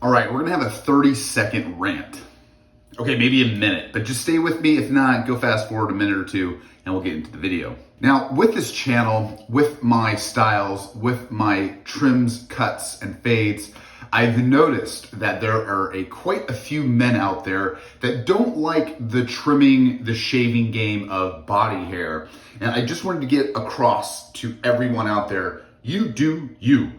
All right, we're gonna have a 30-second rant. Okay, maybe a minute, but just stay with me. If not, go fast forward a minute or two and we'll get into the video. Now, with this channel, with my styles, with my trims, cuts, and fades, I've noticed that there are quite a few men out there that don't like the trimming, the shaving game of body hair. And I just wanted to get across to everyone out there, you do you.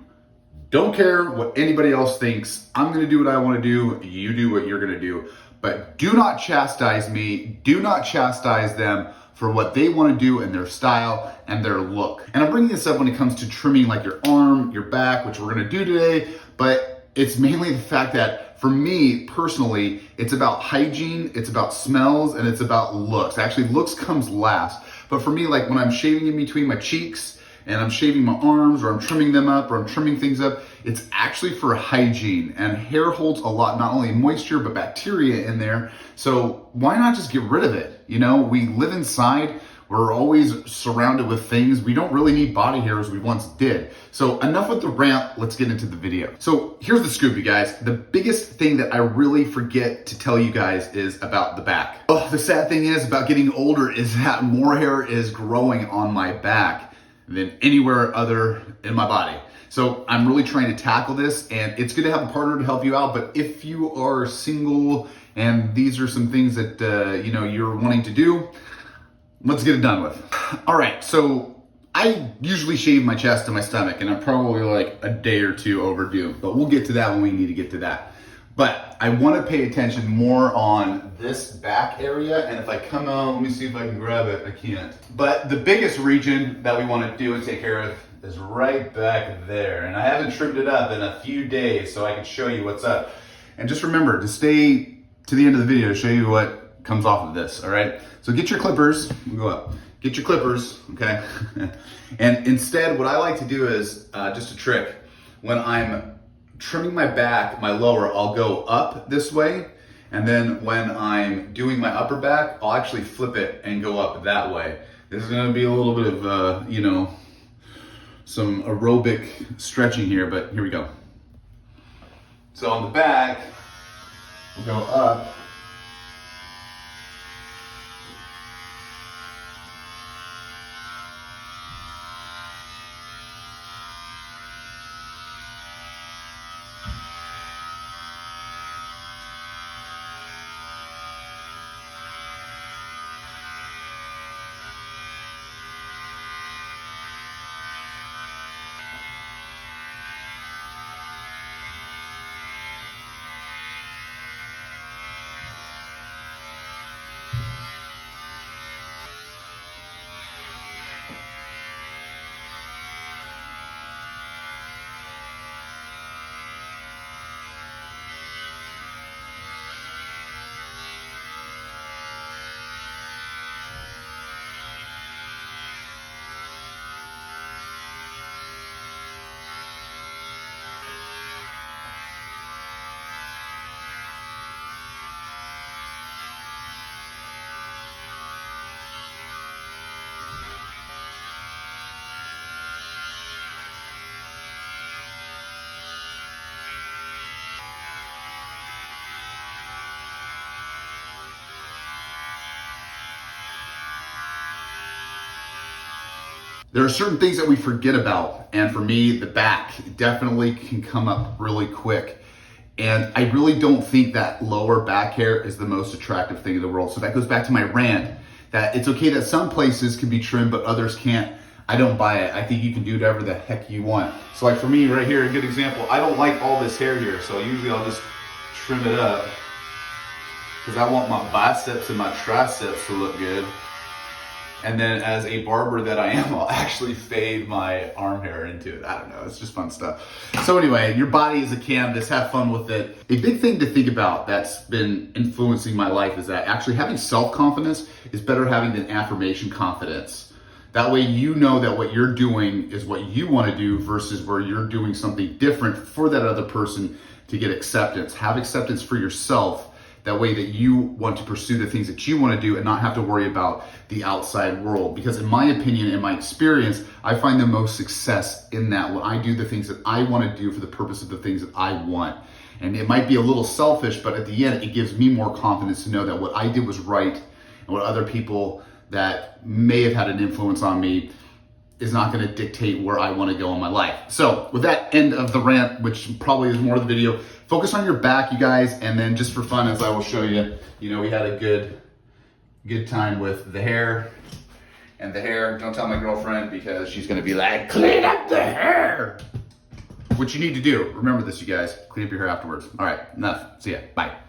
Don't care what anybody else thinks. I'm gonna do what I wanna do, you do what you're gonna do. But do not chastise me, do not chastise them for what they wanna do in their style and their look. And I'm bringing this up when it comes to trimming like your arm, your back, which we're gonna do today, but it's mainly the fact that for me personally, it's about hygiene, it's about smells, and it's about looks. Actually, looks comes last. But for me, like when I'm shaving in between my cheeks, and I'm shaving my arms, or I'm trimming them up, or I'm trimming things up, it's actually for hygiene. And hair holds a lot, not only moisture, but bacteria in there. So why not just get rid of it? You know, we live inside, we're always surrounded with things. We don't really need body hair as we once did. So enough with the rant, let's get into the video. So here's the scoop, you guys. The biggest thing that I really forget to tell you guys is about the back. Oh, the sad thing is about getting older is that more hair is growing on my back than anywhere other in my body. So I'm really trying to tackle this, and it's good to have a partner to help you out. But if you are single and these are some things that you're wanting to do, let's get it done with. All right, so I usually shave my chest and my stomach, and I'm probably like a day or two overdue, but we'll get to that when we need to get to that. But I want to pay attention more on this back area, and if I come out, let me see if I can grab it. I can't. But the biggest region that we want to do and take care of is right back there, and I haven't trimmed it up in a few days, so I can show you what's up. And just remember to stay to the end of the video to show you what comes off of this, all right? So get your clippers, we'll go up. Get your clippers, okay? And instead, what I like to do is, just a trick, when I'm trimming my back, my lower, I'll go up this way. And then when I'm doing my upper back, I'll actually flip it and go up that way. This is gonna be a little bit of, some aerobic stretching here, but here we go. So on the back, we'll go up. There are certain things that we forget about, and for me, the back definitely can come up really quick. And I really don't think that lower back hair is the most attractive thing in the world. So that goes back to my rant, that it's okay that some places can be trimmed, but others can't. I don't buy it. I think you can do whatever the heck you want. So like for me right here, a good example, I don't like all this hair here, so usually I'll just trim it up because I want my biceps and my triceps to look good. And then as a barber that I am, I'll actually fade my arm hair into it. I don't know, it's just fun stuff. So anyway, your body is a canvas, have fun with it. A big thing to think about that's been influencing my life is that actually having self-confidence is better having than affirmation confidence. That way you know that what you're doing is what you want to do versus where you're doing something different for that other person to get acceptance. Have acceptance for yourself. That way that you want to pursue the things that you want to do and not have to worry about the outside world. Because in my opinion, in my experience, I find the most success in that when I do the things that I want to do for the purpose of the things that I want. And it might be a little selfish, but at the end, it gives me more confidence to know that what I did was right, and what other people that may have had an influence on me is not going to dictate where I want to go in my life. So with that end of the rant, which probably is more of the video, focus on your back, you guys, and then just for fun, as I will show you, we had a good time with the hair and the hair. Don't tell my girlfriend because she's going to be like, clean up the hair. What you need to do, remember this, you guys, clean up your hair afterwards. All right, enough. See ya. Bye.